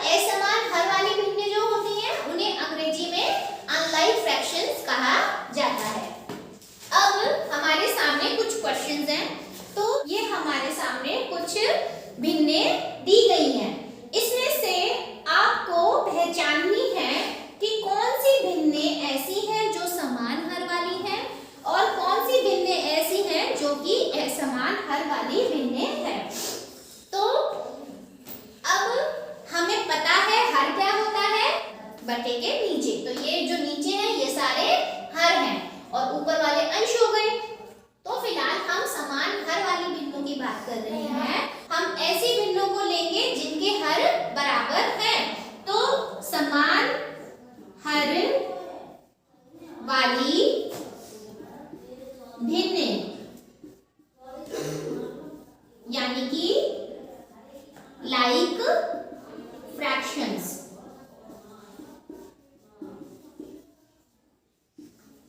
असमान हर वाली भिन्नें जो होती हैं उन्हें अंग्रेजी में अनलाइक फ्रैक्शंस कहा जाता है। अब हमारे सामने कुछ क्वेश्चंस हैं, तो ये हमारे सामने कुछ भिन्नें दी गई हैं। इसमें से आपको पहचाननी है कि कौन सी भिन्नें ऐसी हैं जो समान हर वाली हैं और कौन सी भिन्नें ऐसी हैं जो कि असमान हर वाली भिन्नें हैं। तो अब हमें पता है हर क्या होता है, बटे के नीचे, तो ये जो नीचे है ये सारे हर हैं और ऊपर वाले अंश हो गए। तो फिलहाल हम समान हर वाली भिन्नों की बात कर रहे हैं। हम ऐसी भिन्नों को लेंगे जिनके हर बराबर हैं। तो समान हर वाली भिन्नें यानी कि लाइक फ्रैक्शंस।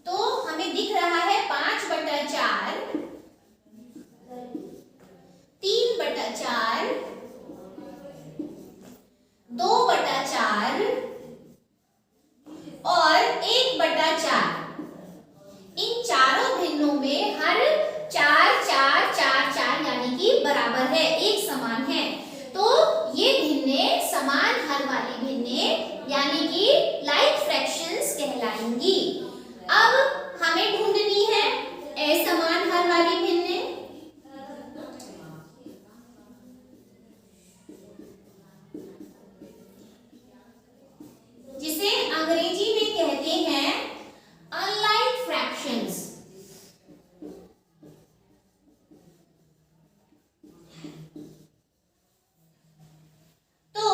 तो हमें दिख रहा है 5/4, 3/4, 2/4 और 1/4। इन चारों भिन्नों में हर 4 4 4 4 यानी कि बराबर है, एक समान है। तो ये भिन्नें समान हर वाली भिन्नें यानी कि लाइक फ्रैक्शंस कहलाएंगी। अब हमें ढूंढनी है असमान हर वाली भिन्नें। जिसे अंग्रेजी में कहते हैं अनलाइक फ्रैक्शंस। तो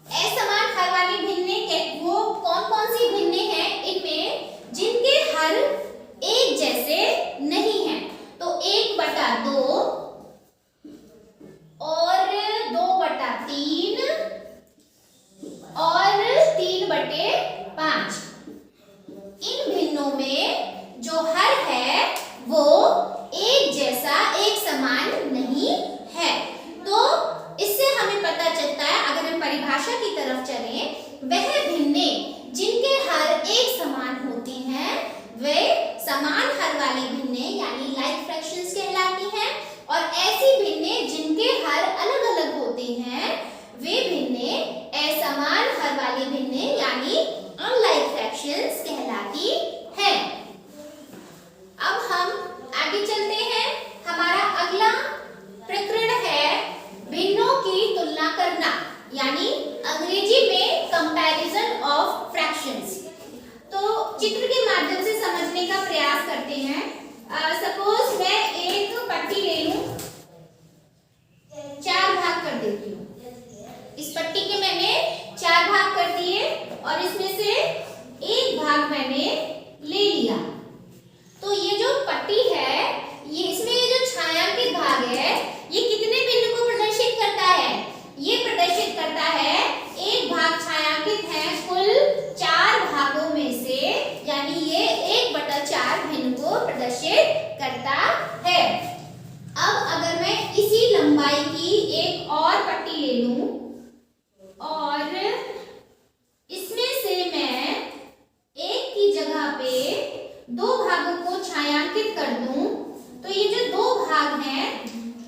असमान हर वाली भिन्नें वो कौन-कौन सी भिन्नें हैं इनमें जिनके हर एक जैसे नहीं हैं। तो 1/2 और 2/3 और 3/5। इन भिन्नों में जो हर है वो एक जैसा, एक समान नहीं है। तो इससे हमें पता चलता है, अगर हम परिभाषा की तरफ चलें, वह भिन्नें जिनके हर एक समान होती हैं वे समान हर वाली भिन्नें यानी लाइक फ्रैक्शंस कहलाती हैं। और ऐसी भिन्नें जिनके हर अलग-अलग होते हैं वे भिन्नें असमान हर वाली भिन्नें यानी अनलाइक फ्रैक्शंस कहलाती हैं। अब हम आगे चलते हैं। हमारा अगला प्रकरण है भिन्नों की तुलना करना यानी अंग्रेजी में कंपैरिजन ऑफ फ्रैक्शंस। तो चित्र के माध्यम से समझने का प्रयास करते हैं। सपोज मैं एक पट्टी ले लूं, 4 भाग कर देती हूँ। इस पट्टी के मैंने 4 भाग कर दिए और इसमें से एक भाग मैंने ले लिया। तो ये जो पट्टी है, ये इसमें ये जो छायांकित भाग है, ये कितने बिंदु को प्रदर्शित करता है? ये प्रदर्शित करता है एक भाग छायांकित है कुल 4 भागों में से, यानी ये 1/4 भिन्न को प्रदर्शित करता है। अब अगर मैं इसी लंबाई की एक और पट्टी ले लूं और इसमें से मैं एक की जगह पे 2 भागों को छायांकित कर दूं, तो ये जो 2 भाग हैं,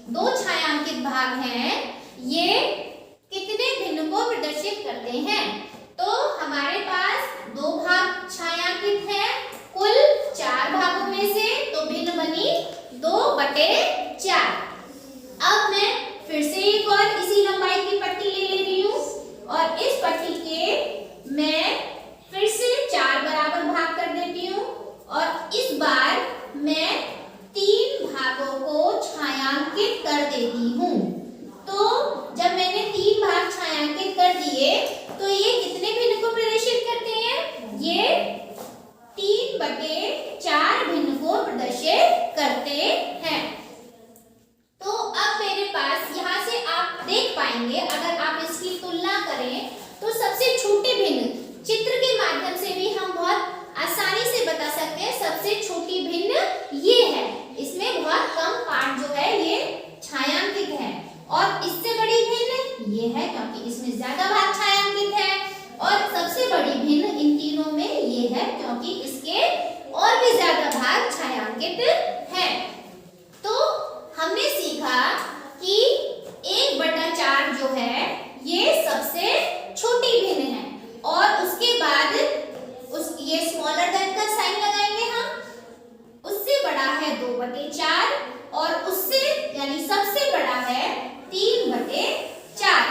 2 छायांकित भाग हैं, ये कितने भिन्न को प्रदर्शित करते हैं? तो हमारे पास 2 भाग छायांकित हैं कुल 4 भागों में से, तो भिन्न बनी 2/4। अब मैं फिर से एक और इसी लंबाई की पट्टी ले रही हूँ और इस पट्टी के मैं फिर से 4 बराबर भाग कर देती हूँ और इस बार मैं 3 भागों को छायांकित कर देती हूँ। तो जब मैंने 3 भाग छायांकित कर दिए तो ये कितने भिन्न को प्रदर्शित करते हैं? ये 3/4 भिन्न को प्रदर्शित करते हैं। तो अब मेरे पास यहाँ से आप देख पाएंगे, अगर आप इसकी तुलना करें तो सबसे छोटे भिन्न चित्र के माध्यम से भी हम बहुत आसानी से बता सकते हैं। सबसे छोटी भिन्न ये है, इसमें बहुत कम पार्ट जो है ये छायांकित है, और इससे बड़ी भिन्न ये ये है क्योंकि इसमें ज्यादा भाग छायांकित है, और सबसे बड़ी भिन्न इन तीनों में ये है क्योंकि इसके और भी ज्यादा भाग छायांकित है। तो हमने सीखा कि 1/4 जो है ये सबसे छोटी भिन्न है, और उसके बाद ये स्मॉलर देन का साइन लगाएंगे हम, उससे बड़ा है 2/4, और उससे यानी सबसे बड़ा है 3/4।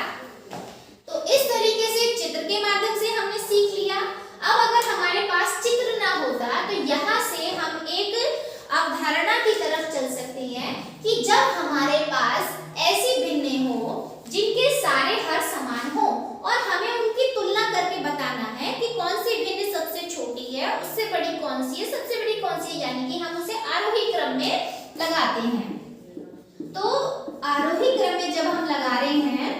तो इस तरीके से चित्र के माध्यम से हमने सीख लिया। अब अगर हमारे पास चित्र ना होता तो यहाँ से हम एक अवधारणा की तरफ चल सकते हैं कि जब हमारे पास ऐसी भिन्नें हो जिनके सारे हर समान हो और हमें उनकी तुलना करके बताना है कि कौन सी भिन्न सबसे छोटी है, उससे बड़ी कौन सी है, सबसे बड़ी कौन सी है, यानी कि हम उसे आरोही क्रम में लगाते हैं। तो आरोही क्रम में जब हम लगा रहे हैं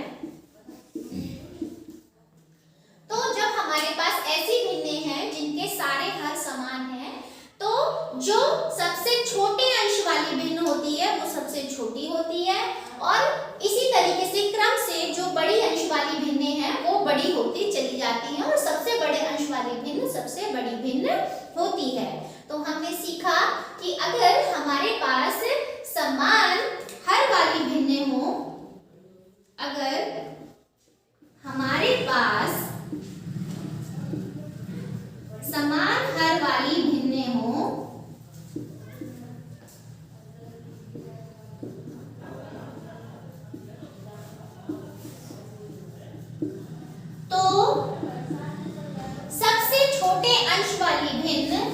तो जब हमारे पास ऐसी भिन्नें हैं जिनके सारे हर समान हैं, तो जो सबसे छोटे अंश वाली भिन्न होती है वो सबसे छोटी होती है, और इसी तरीके से क्रम से जो बड़ी अंश वाली भिन्नें हैं वो बड़ी होती चली जाती हैं, और सबसे बड़े अंश वाली भिन्न सबसे बड़ी भिन्न होती है। तो हमने सीखा कि अगर हमारे पास समान हर वाली भिन्नें हो, अगर हमारे पास समान हर वाली भिन्नें हो तो सबसे छोटे अंश वाली भिन्न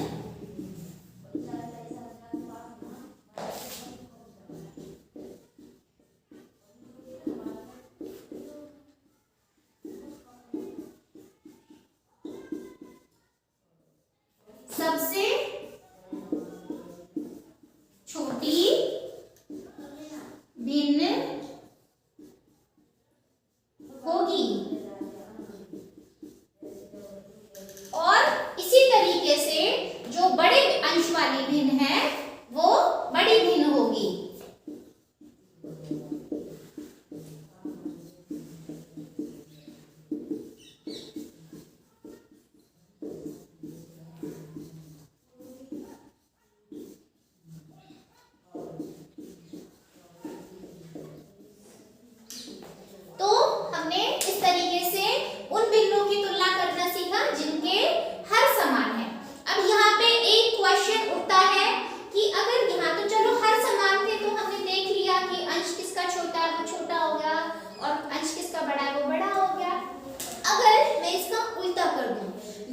सबसे छोटी भिन्न होगी, और इसी तरीके से जो बड़े अंश वाली भिन्न है वो बड़ी भिन्न होगी।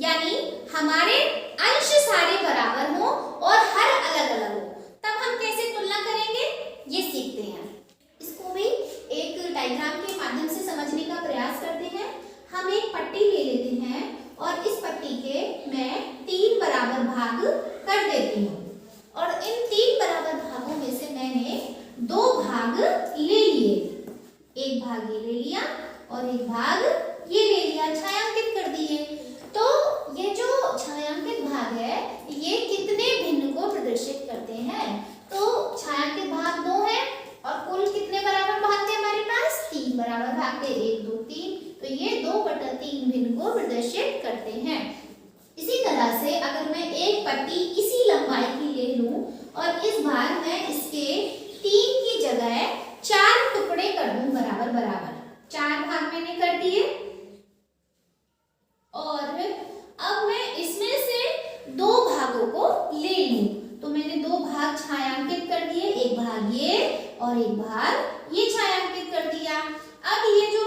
यानी हमारे अंश सारे बराबर हो और हर अलग अलग हो, तब हम कैसे तुलना करेंगे ये सीखते हैं। इसको भी एक डायग्राम के माध्यम से समझने का प्रयास करते हैं। हम एक पट्टी ले लेते हैं और इस पट्टी के मैं 3 बराबर भाग कर देती हूँ, और इन 3 बराबर भागों में से मैंने 2 भाग ले लिए। एक भाग ये ले लिया और एक भाग ये ले लिया, छायांकित कर दिए। तो ये जो छायांकित भाग है ये कितने भिन्न को प्रदर्शित करते हैं? तो छायांकित भाग 2 है और कुल कितने बराबर भाग थे हमारे पास? 3 बराबर भाग थे, 1 2 3। तो ये 2/3 भिन्न को प्रदर्शित करते हैं। इसी तरह से अगर मैं एक पट्टी इसी लंबाई की ले लूं और इस बार मैं इसके 3 की जगह 4 टुकड़े कर दूं बराबर बराबर, 4 भाग मैंने कर दिए, और अब मैं इसमें से 2 भागों को ले लूं। तो मैंने 2 भाग छायांकित कर दिए, एक भाग ये और एक भाग ये छायांकित कर दिया। अब ये जो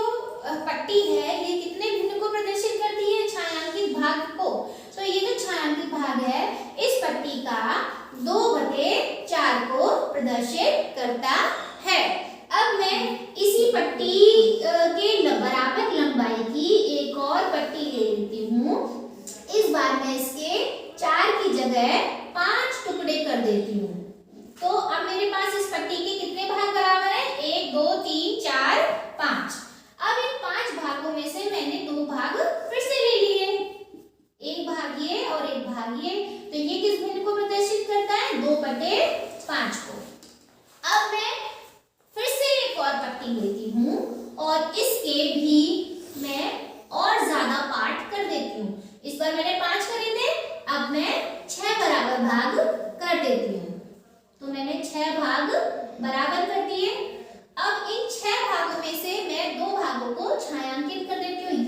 पट्टी है ये कितने भिन्न को प्रदर्शित करती है? छायांकित भाग को। तो ये जो छायांकित भाग है इस पट्टी का 2/4 को प्रदर्शित करता है। अब मैं इसी पट्टी के बराबर लंबाई की एक और पट्टी ले लेती हूँ। इस बार मैं इसके 4 की जगह 5 टुकड़े कर देती हूँ। तो अब मेरे पास इस पट्टी के कितने भाग बराबर हैं? 1 2 3 4 5। अब इन 5 भागों में से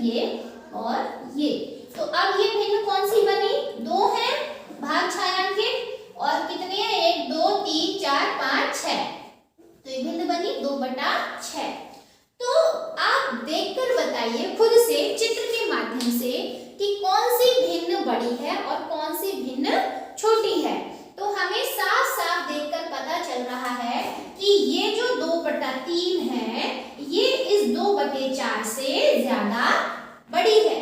ये और ये। तो अब ये भिन्न कौन सी बनी? 2 है भाग छायांकित और कितने हैं? 1 2 3 4 5 6। तो ये भिन्न बनी 2/6। तो आप देखकर बताइए खुद से चित्र के माध्यम से कि कौन सी भिन्न बड़ी है और कौन सी भिन्न छोटी है। तो हमें साफ साफ देखकर पता चल रहा है कि ये जो 2/3 है ये इस 2/4 से ज्यादा बड़ी है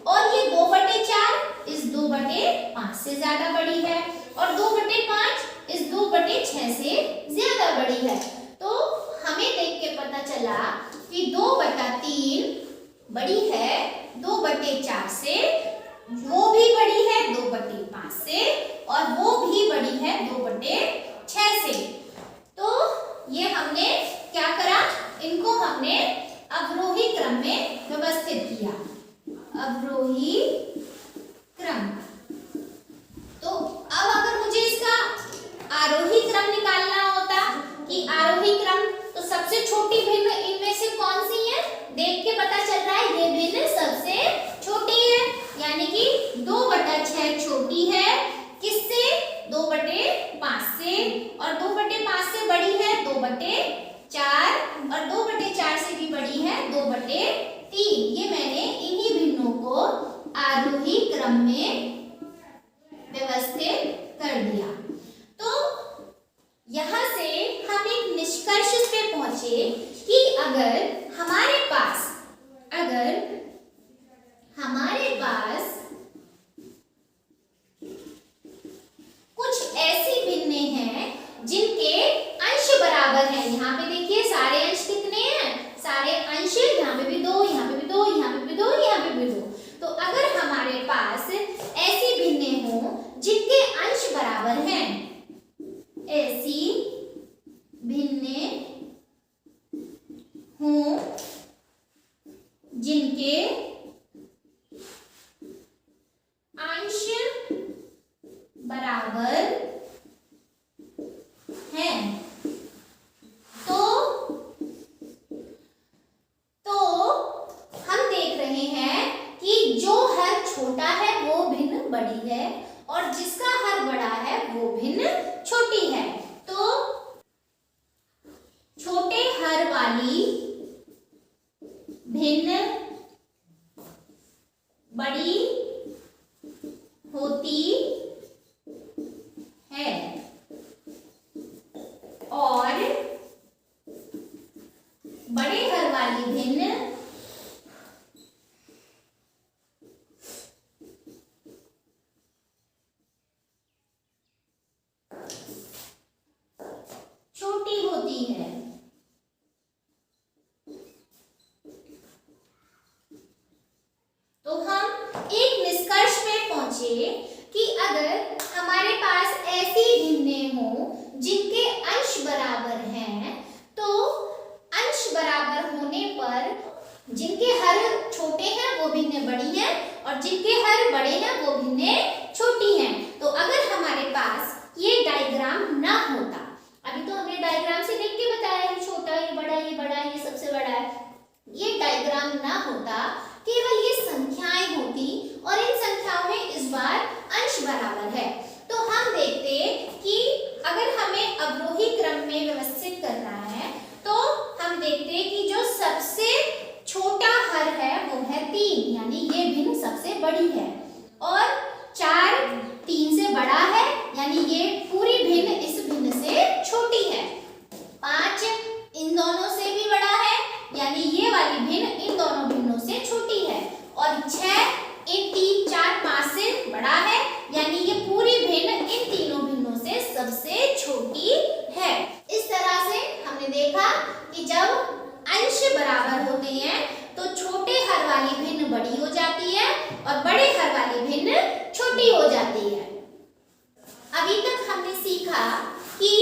और ये 2/4 इस 2/5 से ज्यादा बड़ी है और 2/5 इस 2/6 से ज्यादा बड़ी है। तो हमें देख के पता चला कि 2/3 बड़ी है 2/4 से, वो भी बड़ी है 2/5 से और वो भी बड़ी है 2/6 से। तो ये हमने क्या करा? इनको हमने अवरोही क्रम में व्यवस्थित किया। अवरोही क्रम। तो अब अगर मुझे इसका आरोही क्रम निकालना होता कि आरोही क्रम, तो सबसे छोटी भिन्न इनमें से कौन सी है? देख के पता चल रहा है ये भिन्न सबसे छोटी है, यानी कि 2/6 छोटी है किससे? 2/5 से। और 2/5 से बड़ी है 2/4 और 2/4 से भी बड़ी है 2/3। ये मैंने इन्हीं भिन्नों को आरोही क्रम में व्यवस्थित कर दिया। तो यहां से हम एक निष्कर्ष पे पहुंचे कि अगर हमारे पास कुछ ऐसी भिन्ने हैं जिनके अंश बराबर हैं। यहाँ पे देखिए सारे अंश कितने हैं? सारे अंश यहाँ पे भी 2, यहाँ पे भी 2, यहाँ पे भी 2, यहाँ पे भी 2। तो अगर हमारे पास ऐसी भिन्ने हों जिनके अंश बराबर हैं, ऐसी भिन्ने हों जिनके अंश बराबर हैं, तो हम देख रहे हैं कि जो हर छोटा है वो भिन्न बड़ी है और जिसका हर बड़ा है वो भिन्न छोटी है। तो छोटे हर वाली भिन्न बड़ी होती है और बड़े हर वाली भिन्न छोटी होती है। तो हम एक निष्कर्ष पे पहुंचे कि अगर हमारे पास ऐसी भिन्ने हों जिनके अंश बराबर हैं, तो अंश बराबर होने पर जिनके हर छोटे हैं वो भिन्ने बड़ी हैं और जिनके हर बड़े हैं वो भिन्ने छोटी हैं। तो अगर हमारे पास ये डायग्राम ना होता, अभी तो हमने डायग्राम से देख के बताया ये छोटा, ये बड़ा, ये बड़ा, ये सबसे बड़ा है, ये डायग्राम ना होता, केवल ये संख्याएं होती और इन संख्याओं में इस बार अंश बराबर है, तो हम देखते कि अगर हमें अवरोही क्रम में व्यवस्थित करना है तो हम देखते कि जो सबसे छोटा हर है वो है 3, यानी ये भिन्न सबसे बड़ी है और 4 3 से बड़ा है, यानी ये पूरी भिन्न इस भिन्न से छोटी है। 5 इन दोनों से भी बड़ा है, यानी ये वाली भिन्न इन दोनों भिन्नों से छोटी है और 6 इन 3 4 5 से बड़ा है, यानी ये पूरी भिन्न इन तीनों भिन्नों से सबसे छोटी है। इस तरह से हमने देखा कि जब अंश बराबर होते हैं तो छोटे हर वाली भिन्न बड़ी हो जाती है और बड़े हर वाली भिन्न छोटी हो जाती है। अभी तक हमने सीखा कि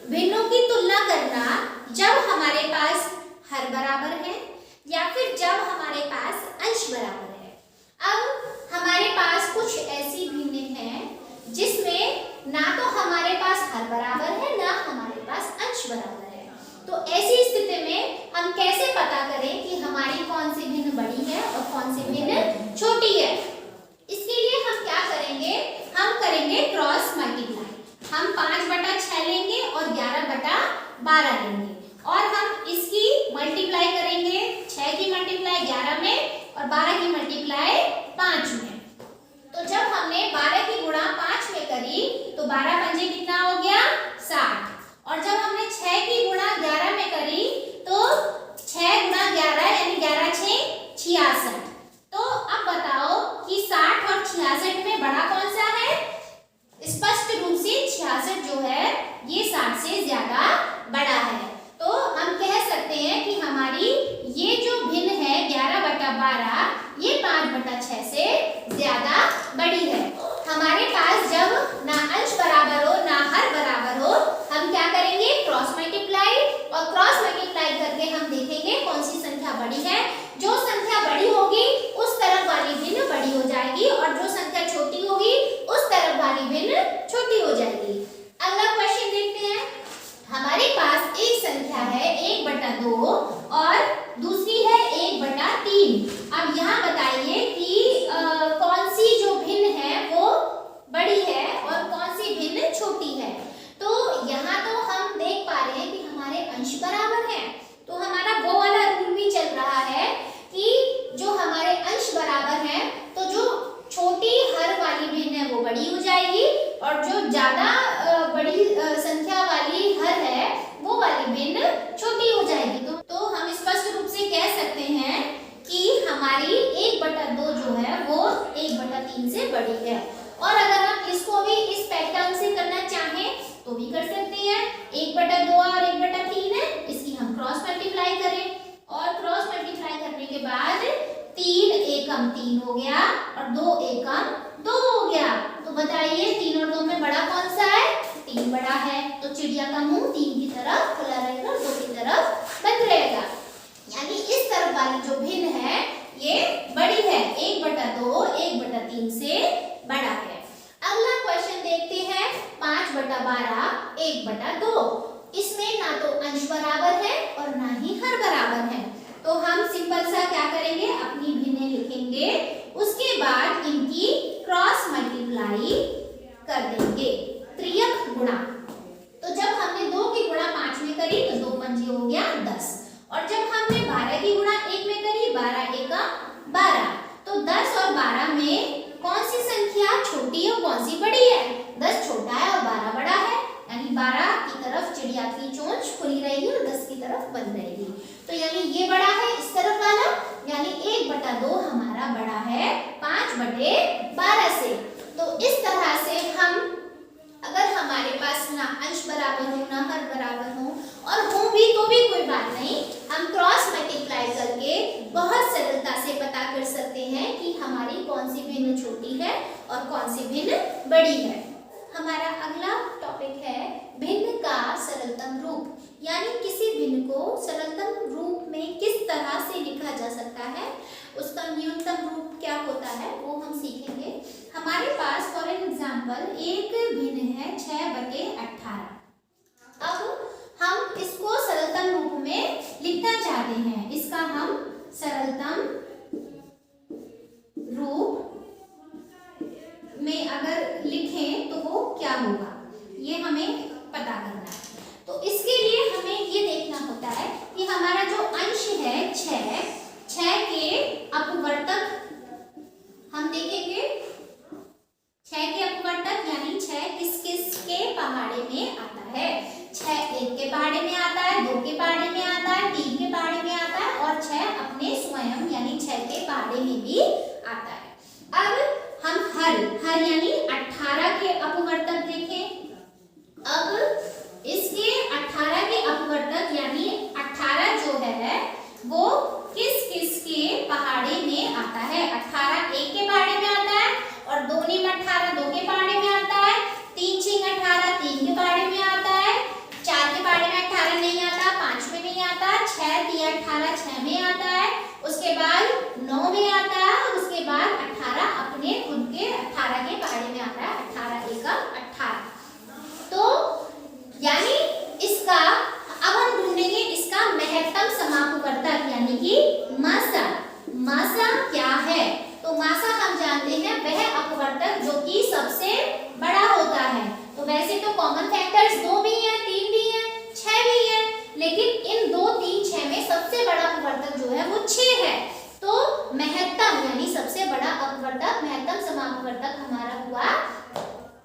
भिन्नों की तुलना करना जब हमारे पास हर बराबर है या फिर जब हमारे पास अंश बराबर है। अब हमारे पास कुछ ऐसी भिन्ने हैं जिसमें ना तो हमारे पास हर बराबर है ना हमारे पास अंश बराबर है। तो ऐसी स्थिति में हम कैसे पता करें कि हमारी कौन सी भिन्न बड़ी है और कौन सी और 12 की मल्टीप्लाई 5 में। तो जब हमने 12 की गुणा 5 में करी तो 12 पंजे कितना हो गया 60, और जब हमने 6 की गुणा 11 में करी तो 6 गुणा 11 यानी 11 6 66। तो अब बताओ कि 60 और 66 में बड़ा कौन सा है? स्पष्ट रूप से 66 जो है ये 60 से ज्यादा बड़ा है। तो हम कह सकते हैं कि हमारी ये जो भिन्न है 11/12 ये 5/6 से ज्यादा बड़ी है। हमारे पास जब ना अंश बराबर हो ना हर बराबर हो, हम क्या करेंगे? क्रॉस मल्टीप्लाई, और क्रॉस मल्टीप्लाई करके हम देखेंगे कौन सी संख्या बड़ी है। जो संख्या बड़ी होगी उस तरफ वाली भिन्न बड़ी हो जाएगी, और जो संख्या छोटी होगी उस तरफ वाली भिन्न छोटी हो जाएगी। अगला क्वेश्चन देखते हैं। हमारे पास एक संख्या है 1/2 और दूसरी है 1/3। अब यहाँ बताइए कि कौन सी जो भिन्न है वो बड़ी है और कौन सी भिन्न छोटी है। तो यहाँ तो हम देख पा रहे हैं कि हमारे अंश बराबर हैं, तो हमारा वो वाला रूल भी चल रहा है कि जो हमारे अंश बराबर हैं तो जो छोटी हर वाली भिन्न है वो बड़ी हो जाएगी, और जो ज्यादा बड़ी संख्या वाली हर है वो वाली भिन्न छोटी हो जाएगी। तो हम स्पष्ट रूप से कह सकते हैं कि हमारी 1/2 जो है वो 1/3 से बड़ी है। और अगर हम इसको भी इस पैटर्न से करना चाहें तो भी कर सकते हैं। 1/2 और 1/3 है, इसकी हम क्रॉस मल्टीप्लाई करें, और क्रॉस मल्टीप्लाई करने के बाद 3 एकम 3 हो गया और 2 एकम 2 हो गया। तो बताइए 3 और 2 में बड़ा कौन सा है? 3 बड़ा है। तो चिड़िया का मुंह 3 की तरफ खुला रहेगा और 2 की तरफ बंद रहेगा, यानी इस तरफ वाली जो भिन्न है ये बड़ी है। 1/2 1/3 से बड़ा है। अगला क्वेश्चन देखते हैं। 5/12 1/2। इसमें ना तो अंश बराबर है और ना ही हर बराबर है, तो हम सिंपल सा क्या करेंगे? अपनी भिन्नें लिखेंगे, उसके बाद इनकी क्रॉस मल्टीप्लाई कर देंगे, त्रियक गुणा। तो जब हमने 2 की गुणा 5 में करी तो 2 पंजे हो गया 10, और जब हमने 12 की गुणा 1 में करी 12 एकम 12। तो 10 और 12 में कौन सी संख्या छोटी और कौन सी बड़ी है? 10 छोटा है और 12 बड़ा है, यानी 12 की तरफ चिड़िया की चोंच खुली रहेगी और 10 की तरफ बंद रहेगी। तो यानी ये बड़ा है इस तरफ वाला, यानी 1/2 हमारा बड़ा है 5/12 से। तो इस तरह से हम, अगर हमारे पास ना अंश बराबर हो ना हर बराबर हो, और हो भी तो भी कोई बात नहीं, हम क्रॉस मल्टीप्लाई करके बहुत सरलता से पता कर सकते हैं कि हमारी कौन सी भिन्न छोटी है और कौन सी भिन्न बड़ी है। हमारा अगला टॉपिक है भिन्न का सरलतम रूप, यानी किसी भिन्न को सरलतम रूप में किस तरह से लिखा जा सकता है, उसका न्यूनतम रूप क्या होता है वो हम सीखेंगे। हमारे पास फॉर एग्जांपल एक भिन्न है 6/18। अब हम इसको सरलतम रूप में लिखना चाहते हैं, इसका हम सरलतम रूप में अगर लिखें तो वो क्या होगा, ये हमें पता करना है। तो इसके लिए हमें ये देखना होता है कि हमारा जो अंश है 6 के अपवर्तक हम देखेंगे। 6 के अपवर्तक यानी 6 किस किस के पहाड़े में आता है? 6 1 के पहाड़े में आता है, 2 के पहाड़े में आता है, 3 के पहाड़े में आता है, और 6 अपने स्वयं यानी 6 के पहाड़े में भी आता है। अब हम हर यानी 18 के अपवर्तक देखें। अब इसके 18 के अपवर्तक यानी 18 जो है वो किस किस के पहाड़े में आता है? 18 1 के पहाड़े में आता है, और 2 नीम 18 2 के पहाड़े में आता है, 3 छिंग 18 3 के पहाड़े में आता है, 4 के पहाड़े में 18 नहीं आता, 5 में नहीं आता, 6 3 18 6 में आता है, उसके बाद 9 में आता है, और उसके बाद 18 अपने खुद के 18 के पहाड़े में आता है। 18 एकम 18। तो यानी इसका अब हम ढूंढेंगे इसका महत्तम समापवर्तक यानी कि मासा। मासा क्या है? तो मासा हम जानते हैं वह अपवर्तक जो कि सबसे बड़ा होता है। तो वैसे तो कॉमन फैक्टर्स 2 भी हैं, 3 भी हैं, 6 भी हैं, लेकिन इन 2 3 6 में सबसे बड़ा अपवर्तक जो है वो 6 है। तो महत्तम सबसे बड़ा अपवर्तक महत्तम समापवर्तक हमारा हुआ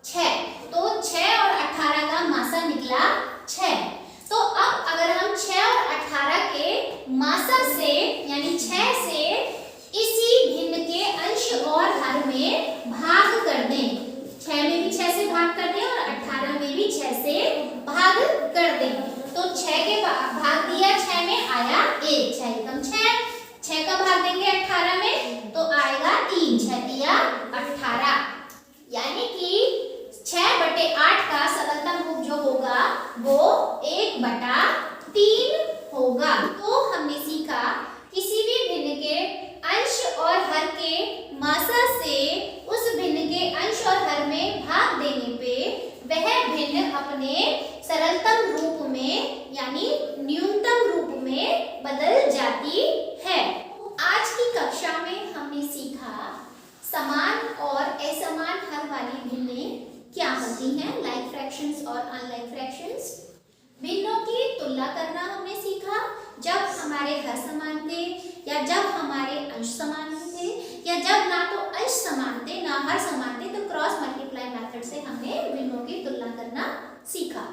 6। तो 6 और 18 का मासा निकला 6। तो अब अगर हम 6 और 18 के मासा से यानी 6 से इसी भिन्न के अंश और हर में भाग कर दें, 6 में भी 6 से भाग कर दें और 18 में भी 6 से भाग कर दें, तो 6 के भाग दिया 6 में आया 1, 6 एकम 6, 6 का भाग देंगे 18 में तो आएगा 3, 6 दिया 18, यानी कि 6/8 का सरलतम रूप जो होगा वो 1/3 होगा। तो हमने सीखा किसी भी भिन्न के अंश और हर के मासा से उस भिन्न के अंश और हर में भाग देने पे वह भिन्न अपने सरलतम रूप में यानी न्यूनतम रूप में बदल जाती है। आज की कक्षा में हमने सीखा समान और असमान हर वाली भिन्नें क्या होती हैं, लाइक फ्रैक्शंस और अनलाइक फ्रैक्शंस। भिन्नों की तुलना करना हमने सीखा, जब हमारे हर समान थे या जब हमारे अंश समान थे या जब ना तो अंश समान थे ना हर समान थे, तो क्रॉस मल्टीप्लाई मेथड से हमने भिन्नों की तुलना करना सीखा।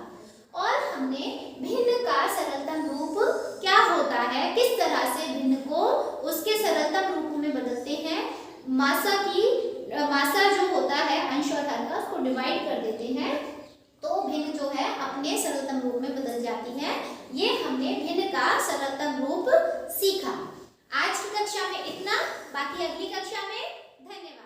और हमने भिन्न का सरलतम रूप क्या होता है, किस तरह से भिन्न को उसके सरलतम रूप में बदलते हैं, मासा जो होता है अंश और हर का उसको डिवाइड कर देते हैं तो भिन्न जो है अपने सरलतम रूप में बदल जाती है। ये हमने भिन्न का सरलतम रूप सीखा। आज की कक्षा में इतना, बाकी अगली कक्षा में। धन्यवाद।